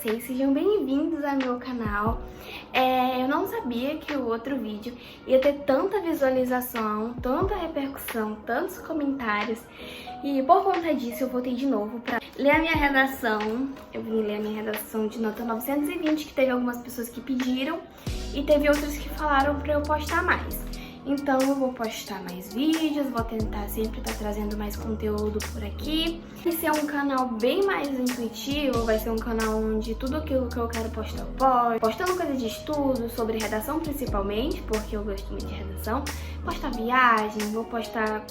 vocês? Sejam bem-vindos ao meu canal. Eu não sabia que o outro vídeo ia ter tanta visualização, tanta repercussão, tantos comentários. E por conta disso eu voltei de novo pra ler a minha redação. Eu vim ler a minha redação de nota 920, que teve algumas pessoas que pediram e teve outras que falaram pra eu postar mais. Então eu vou postar mais vídeos, vou tentar sempre estar trazendo mais conteúdo por aqui. Vai ser um canal bem mais intuitivo, vai ser um canal onde tudo aquilo que eu quero postar eu posto. Postando coisas de estudo, sobre redação principalmente, porque eu gosto muito de redação. Postar viagem, vou postar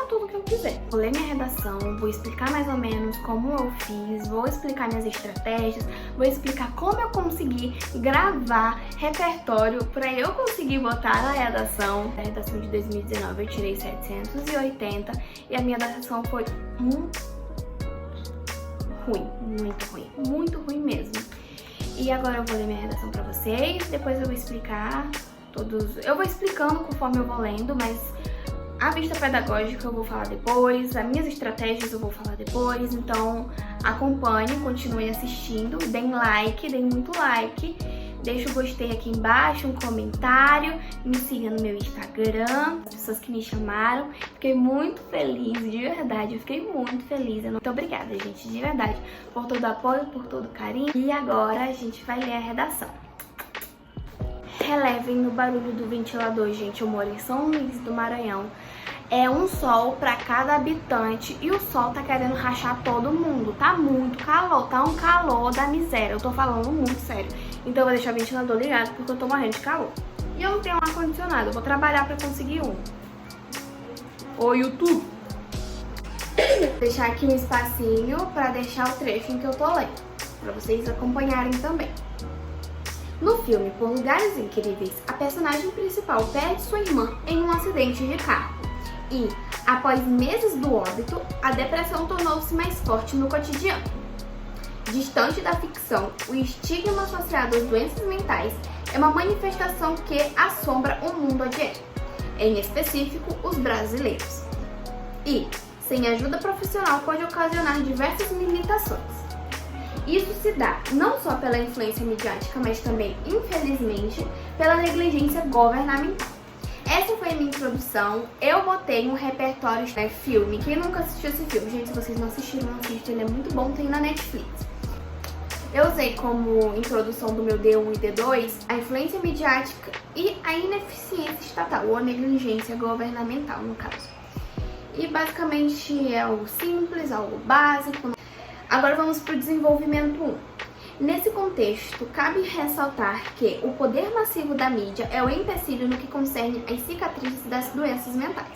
tudo que eu quiser. Vou ler minha redação, vou explicar mais ou menos como eu fiz, vou explicar minhas estratégias, vou explicar como eu consegui gravar repertório para eu conseguir botar na redação. A redação de 2019 eu tirei 780 e a minha redação foi muito ruim mesmo. E agora eu vou ler minha redação pra vocês, depois eu vou explicar eu vou explicando conforme eu vou lendo, mas a vista pedagógica eu vou falar depois, as minhas estratégias eu vou falar depois, então acompanhem, continuem assistindo, deem like, deem muito like. Deixa o gostei aqui embaixo, um comentário, me siga no meu Instagram, as pessoas que me chamaram. Fiquei muito feliz, de verdade, eu fiquei muito feliz. Muito obrigada, gente, de verdade, por todo o apoio, por todo o carinho. E agora a gente vai ler a redação. Relevem no barulho do ventilador, gente, eu moro em São Luís do Maranhão. É um sol pra cada habitante e o sol tá querendo rachar todo mundo. Tá muito calor, tá um calor da miséria. Eu tô falando muito sério. Então eu vou deixar o ventilador ligado porque eu tô morrendo de calor. E eu não tenho um ar-condicionado, eu vou trabalhar pra conseguir um. Ô, YouTube! Vou deixar aqui um espacinho pra deixar o trecho em que eu tô lendo, pra vocês acompanharem também. No filme Por Lugares Incríveis, a personagem principal perde sua irmã em um acidente de carro. E, após meses do óbito, a depressão tornou-se mais forte no cotidiano. Distante da ficção, o estigma associado às doenças mentais é uma manifestação que assombra o mundo adiante, em específico os brasileiros. E, sem ajuda profissional, pode ocasionar diversas limitações. Isso se dá não só pela influência midiática, mas também, infelizmente, pela negligência governamental. Essa foi a minha introdução. Eu botei um repertório de filme. Quem nunca assistiu esse filme? Gente, se vocês não assistiram, assistam. Ele é muito bom, tem na Netflix. Eu usei como introdução do meu D1 e D2 a influência midiática e a ineficiência estatal, ou a negligência governamental, no caso. E basicamente é algo simples, algo básico. Agora vamos para o desenvolvimento 1. Nesse contexto, cabe ressaltar que o poder massivo da mídia é o empecilho no que concerne às cicatrizes das doenças mentais.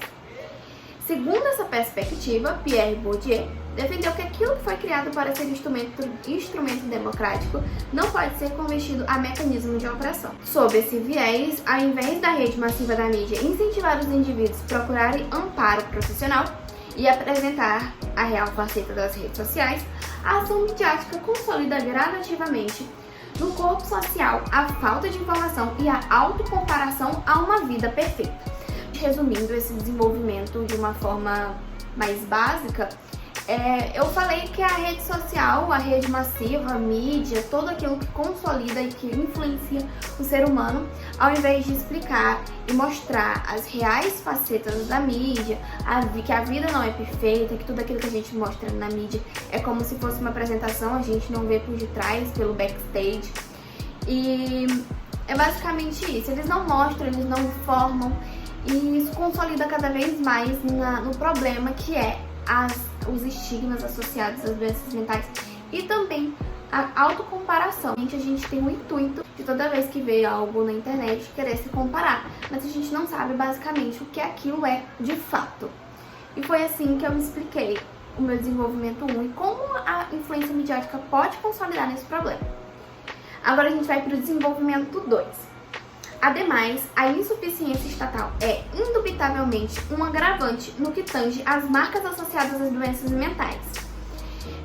Segundo essa perspectiva, Pierre Bourdieu defendeu que aquilo que foi criado para ser instrumento democrático não pode ser convertido a mecanismo de opressão. Sob esse viés, ao invés da rede massiva da mídia incentivar os indivíduos a procurarem amparo profissional e apresentar a real faceta das redes sociais, a ação midiática consolida gradativamente no corpo social a falta de informação e a autocomparação a uma vida perfeita. Resumindo esse desenvolvimento de uma forma mais básica, eu falei que a rede social, a rede massiva, a mídia, tudo aquilo que consolida e que influencia o ser humano, ao invés de explicar e mostrar as reais facetas da mídia, que a vida não é perfeita, que tudo aquilo que a gente mostra na mídia é como se fosse uma apresentação, a gente não vê por detrás, pelo backstage. E é basicamente isso, eles não mostram, eles não informam, e isso consolida cada vez mais no problema que é os estigmas associados às doenças mentais e também a autocomparação. A gente tem o intuito de toda vez que vê algo na internet querer se comparar, mas a gente não sabe basicamente o que aquilo é de fato. E foi assim que eu me expliquei o meu desenvolvimento 1 e como a influência midiática pode consolidar nesse problema. Agora a gente vai para o desenvolvimento 2. Ademais, a insuficiência estatal é indubitavelmente um agravante no que tange às marcas associadas às doenças mentais.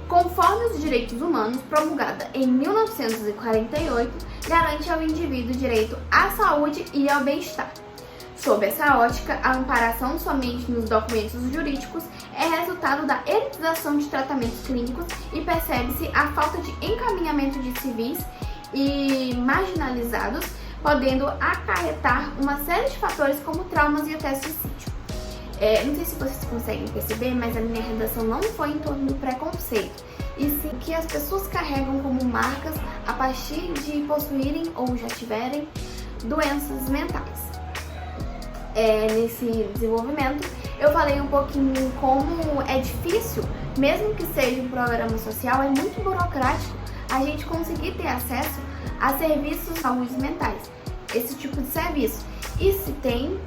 Conforme os direitos humanos, promulgada em 1948, garante ao indivíduo direito à saúde e ao bem-estar. Sob essa ótica, a amparação somente nos documentos jurídicos é resultado da elitização de tratamentos clínicos e percebe-se a falta de encaminhamento de civis e marginalizados, podendo acarretar uma série de fatores como traumas e até suicídio. Não sei se vocês conseguem perceber, mas a minha redação não foi em torno do preconceito, e sim que as pessoas carregam como marcas a partir de possuírem ou já tiverem doenças mentais. Nesse desenvolvimento, eu falei um pouquinho como é difícil, mesmo que seja um programa social, é muito burocrático a gente conseguir ter acesso a serviços de saúde mentais, esse tipo de serviço. E se tem,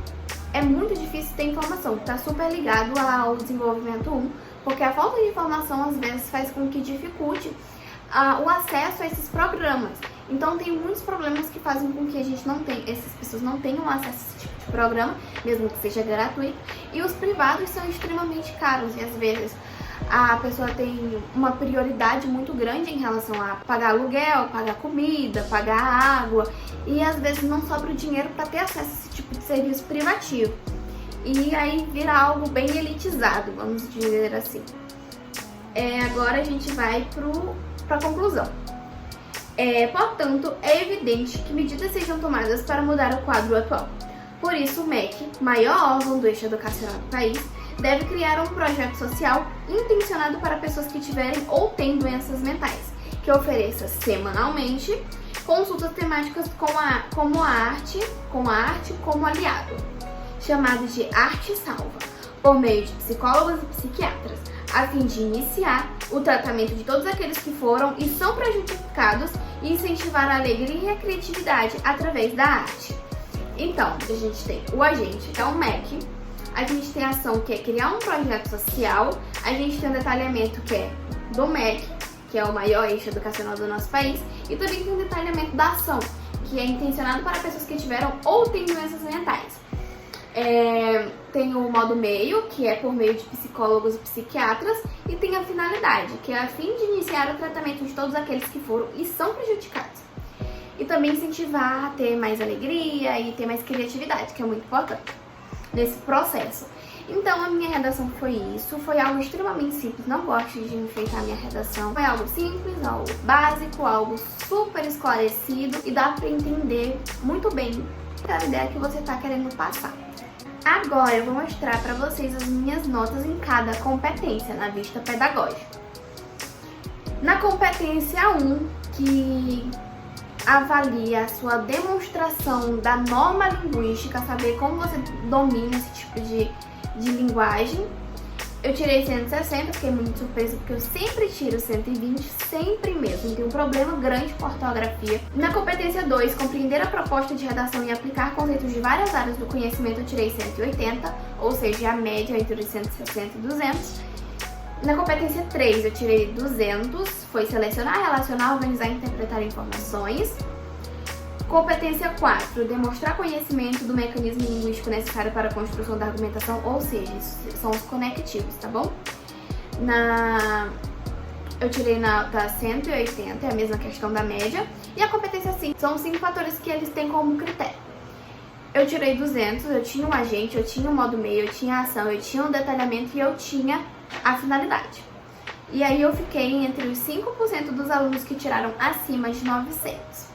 é muito difícil ter informação, está super ligado ao desenvolvimento 1, porque a falta de informação às vezes faz com que dificulte o acesso a esses programas. Então tem muitos problemas que fazem com que a gente essas pessoas não tenham acesso a esse tipo de programa, mesmo que seja gratuito, e os privados são extremamente caros, e às vezes a pessoa tem uma prioridade muito grande em relação a pagar aluguel, pagar comida, pagar água, e às vezes não sobra o dinheiro para ter acesso a esse tipo de serviço privativo. E aí vira algo bem elitizado, vamos dizer assim. Agora a gente vai para a conclusão. Portanto, é evidente que medidas sejam tomadas para mudar o quadro atual. Por isso, o MEC, maior órgão do eixo educacional do país, deve criar um projeto social intencionado para pessoas que tiverem ou têm doenças mentais, que ofereça semanalmente consultas temáticas com a arte como aliado, chamado de Arte Salva, por meio de psicólogos e psiquiatras, a fim de iniciar o tratamento de todos aqueles que foram e são prejudicados e incentivar a alegria e a criatividade através da arte. Então, a gente tem o agente, que é o MEC, a gente tem a ação, que é criar um projeto social, a gente tem o detalhamento, que é do MEC, que é o maior eixo educacional do nosso país, e também tem o detalhamento da ação, que é intencionado para pessoas que tiveram ou têm doenças mentais. Tem o modo meio, que é por meio de psicólogos e psiquiatras, e tem a finalidade, que é a fim de iniciar o tratamento de todos aqueles que foram e são prejudicados. E também incentivar a ter mais alegria e ter mais criatividade, que é muito importante nesse processo. Então a minha redação foi isso, foi algo extremamente simples, não gosto de enfeitar a minha redação. Foi algo simples, algo básico, algo super esclarecido e dá pra entender muito bem a ideia que você tá querendo passar. Agora eu vou mostrar pra vocês as minhas notas em cada competência na vista pedagógica. Na competência 1, que avalia a sua demonstração da norma linguística, saber como você domina esse tipo de linguagem, eu tirei 160, fiquei muito surpresa porque eu sempre tiro 120, sempre mesmo, tem um problema grande com ortografia. Na competência 2, compreender a proposta de redação e aplicar conceitos de várias áreas do conhecimento, eu tirei 180, ou seja, a média entre 160 e 200. Na competência 3, eu tirei 200, foi selecionar, relacionar, organizar e interpretar informações. Competência 4, demonstrar conhecimento do mecanismo linguístico necessário para a construção da argumentação, ou seja, são os conectivos, tá bom? Eu tirei nota 180, é a mesma questão da média. E a competência 5, são 5 fatores que eles têm como critério. Eu tirei 200, eu tinha um agente, eu tinha um modo meio, eu tinha a ação, eu tinha um detalhamento e eu tinha a finalidade. E aí eu fiquei entre os 5% dos alunos que tiraram acima de 900.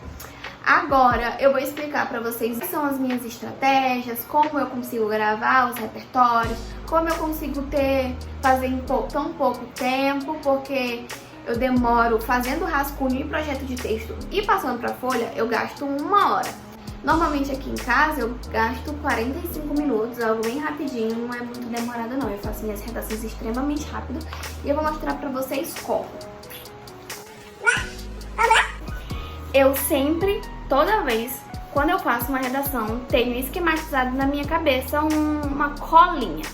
Agora eu vou explicar para vocês quais são as minhas estratégias, como eu consigo gravar os repertórios, como eu consigo fazer em tão pouco tempo, porque eu demoro fazendo rascunho e projeto de texto e passando para folha, eu gasto 1 hora. Normalmente aqui em casa eu gasto 45 minutos, algo bem rapidinho, não é muito demorado não. Eu faço minhas redações extremamente rápido e eu vou mostrar pra vocês como. Eu sempre, toda vez, quando eu faço uma redação, tenho esquematizado na minha cabeça uma colinha.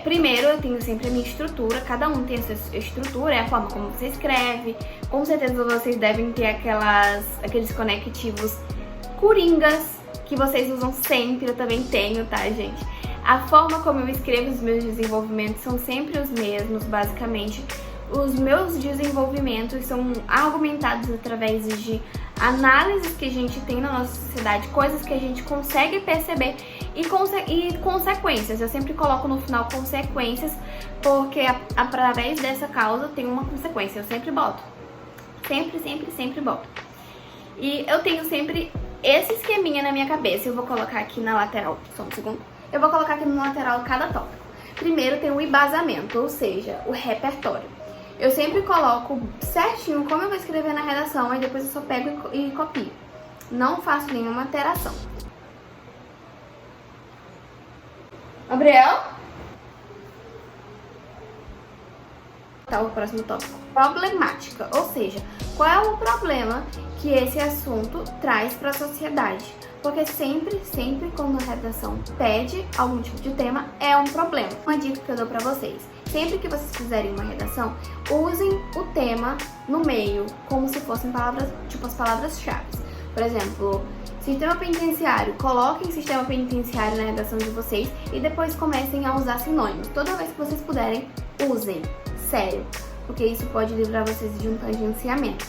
Primeiro, eu tenho sempre a minha estrutura, cada um tem a sua estrutura, é a forma como você escreve. Com certeza vocês devem ter aqueles conectivos coringas que vocês usam sempre, eu também tenho, tá, gente? A forma como eu escrevo os meus desenvolvimentos são sempre os mesmos, basicamente, Os meus desenvolvimentos são argumentados através de análises que a gente tem na nossa sociedade, coisas que a gente consegue perceber e consequências. Eu sempre coloco no final consequências, porque através dessa causa tem uma consequência. Eu sempre boto. Sempre boto. E eu tenho sempre esse esqueminha na minha cabeça. Eu vou colocar aqui na lateral, só um segundo. Eu vou colocar aqui no lateral cada tópico. Primeiro tem o embasamento, ou seja, o repertório. Eu sempre coloco certinho como eu vou escrever na redação, aí depois eu só pego e copio. Não faço nenhuma alteração. Gabriel? Tá, o próximo tópico. Problemática, ou seja, qual é o problema que esse assunto traz para a sociedade? Porque sempre quando a redação pede algum tipo de tema, é um problema. Uma dica que eu dou pra vocês: sempre que vocês fizerem uma redação, usem o tema no meio, como se fossem palavras, tipo as palavras-chave. Por exemplo, sistema penitenciário, coloquem sistema penitenciário na redação de vocês e depois comecem a usar sinônimos. Toda vez que vocês puderem, usem. Sério, porque isso pode livrar vocês de um tangenciamento.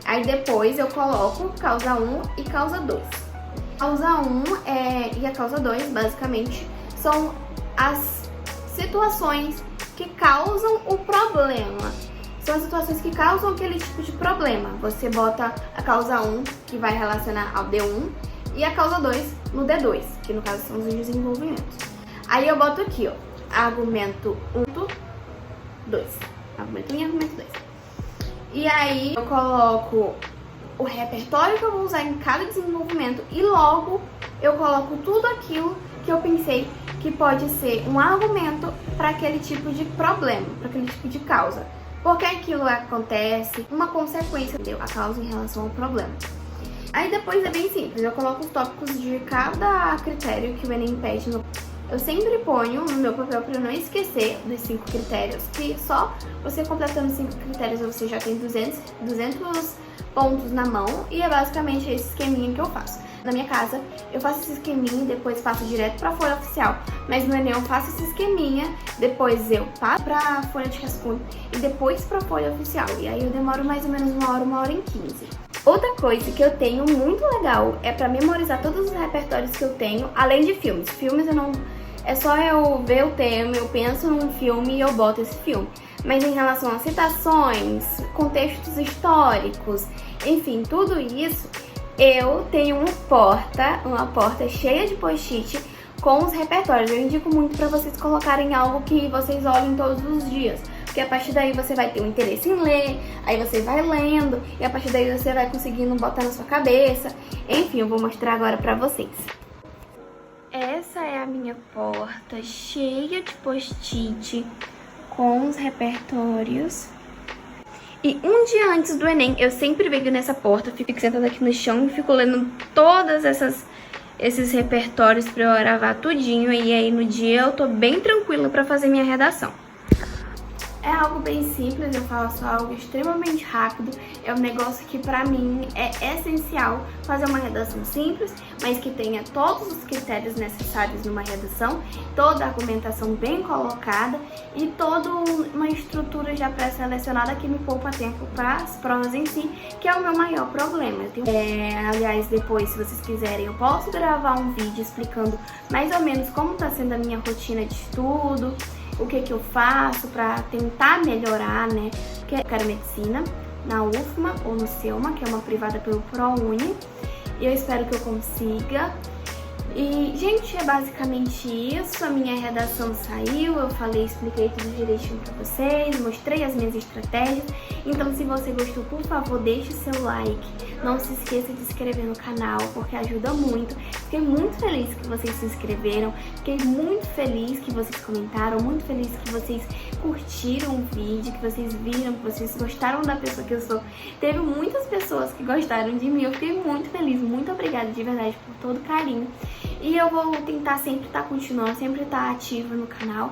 Aí depois eu coloco causa 1 e causa 2. Causa 1 e a causa 2, basicamente, são as situações que causam o problema. São as situações que causam aquele tipo de problema. Você bota a causa 1, que vai relacionar ao D1, e a causa 2 no D2, que no caso são os desenvolvimentos. Aí eu boto aqui, ó, argumento 1, 2. Argumento 1 e argumento 2. E aí eu coloco o repertório que eu vou usar em cada desenvolvimento e logo eu coloco tudo aquilo que eu pensei que pode ser um argumento para aquele tipo de problema, para aquele tipo de causa. Porque aquilo acontece, uma consequência deu a causa em relação ao problema. Aí depois é bem simples, eu coloco os tópicos de cada critério que o Enem pede. Eu sempre ponho no meu papel para não esquecer dos 5 critérios, que só você completando 5 critérios você já tem 200 pontos na mão, e é basicamente esse esqueminha que eu faço. Na minha casa, eu faço esse esqueminha e depois passo direto pra folha oficial. Mas no Enem eu faço esse esqueminha, depois eu passo pra folha de rascunho e depois pra folha oficial. E aí eu demoro mais ou menos 1 hora e 15. Outra coisa que eu tenho muito legal é pra memorizar todos os repertórios que eu tenho, além de filmes. Filmes eu não... É só eu ver o tema, eu penso num filme e eu boto esse filme. Mas em relação a citações, contextos históricos, enfim, tudo isso, eu tenho uma porta cheia de post-it com os repertórios. Eu indico muito para vocês colocarem algo que vocês olhem todos os dias, porque a partir daí você vai ter um interesse em ler, aí você vai lendo, e a partir daí você vai conseguindo botar na sua cabeça. Enfim, eu vou mostrar agora para vocês. Essa é a minha porta cheia de post-it com os repertórios. E um dia antes do Enem, eu sempre venho nessa porta, fico sentada aqui no chão e fico lendo todas esses repertórios pra eu gravar tudinho. E aí no dia eu tô bem tranquila pra fazer minha redação. É algo bem simples, eu faço algo extremamente rápido. É um negócio que pra mim é essencial fazer uma redação simples, mas que tenha todos os critérios necessários numa redação, toda a argumentação bem colocada e toda uma estrutura já pré-selecionada que me poupa tempo para as provas em si, que é o meu maior problema. Aliás, depois, se vocês quiserem, eu posso gravar um vídeo explicando mais ou menos como está sendo a minha rotina de estudo, o que eu faço para tentar melhorar, né? Porque eu quero medicina na UFMA ou no Selma, que é uma privada pelo ProUni, e eu espero que eu consiga. E, gente, é basicamente isso. A minha redação saiu, eu falei, expliquei tudo direitinho pra vocês, mostrei as minhas estratégias. Então, se você gostou, por favor, deixe o seu like. Não se esqueça de se inscrever no canal, porque ajuda muito. Fiquei muito feliz que vocês se inscreveram, fiquei muito feliz que vocês comentaram, muito feliz que vocês curtiram o vídeo, que vocês viram, que vocês gostaram da pessoa que eu sou. Teve muitas pessoas que gostaram de mim, eu fiquei muito feliz, muito obrigada de verdade por todo o carinho. E eu vou tentar sempre estar continuando, sempre estar ativa no canal.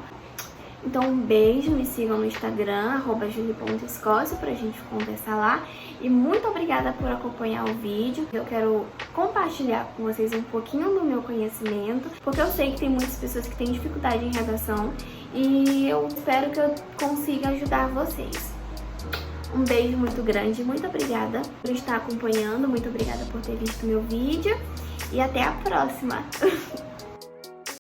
Então um beijo, me sigam no Instagram, @juli.escócia, pra gente conversar lá. E muito obrigada por acompanhar o vídeo. Eu quero compartilhar com vocês um pouquinho do meu conhecimento, porque eu sei que tem muitas pessoas que têm dificuldade em redação e eu espero que eu consiga ajudar vocês. Um beijo muito grande, muito obrigada por estar acompanhando, muito obrigada por ter visto meu vídeo e até a próxima!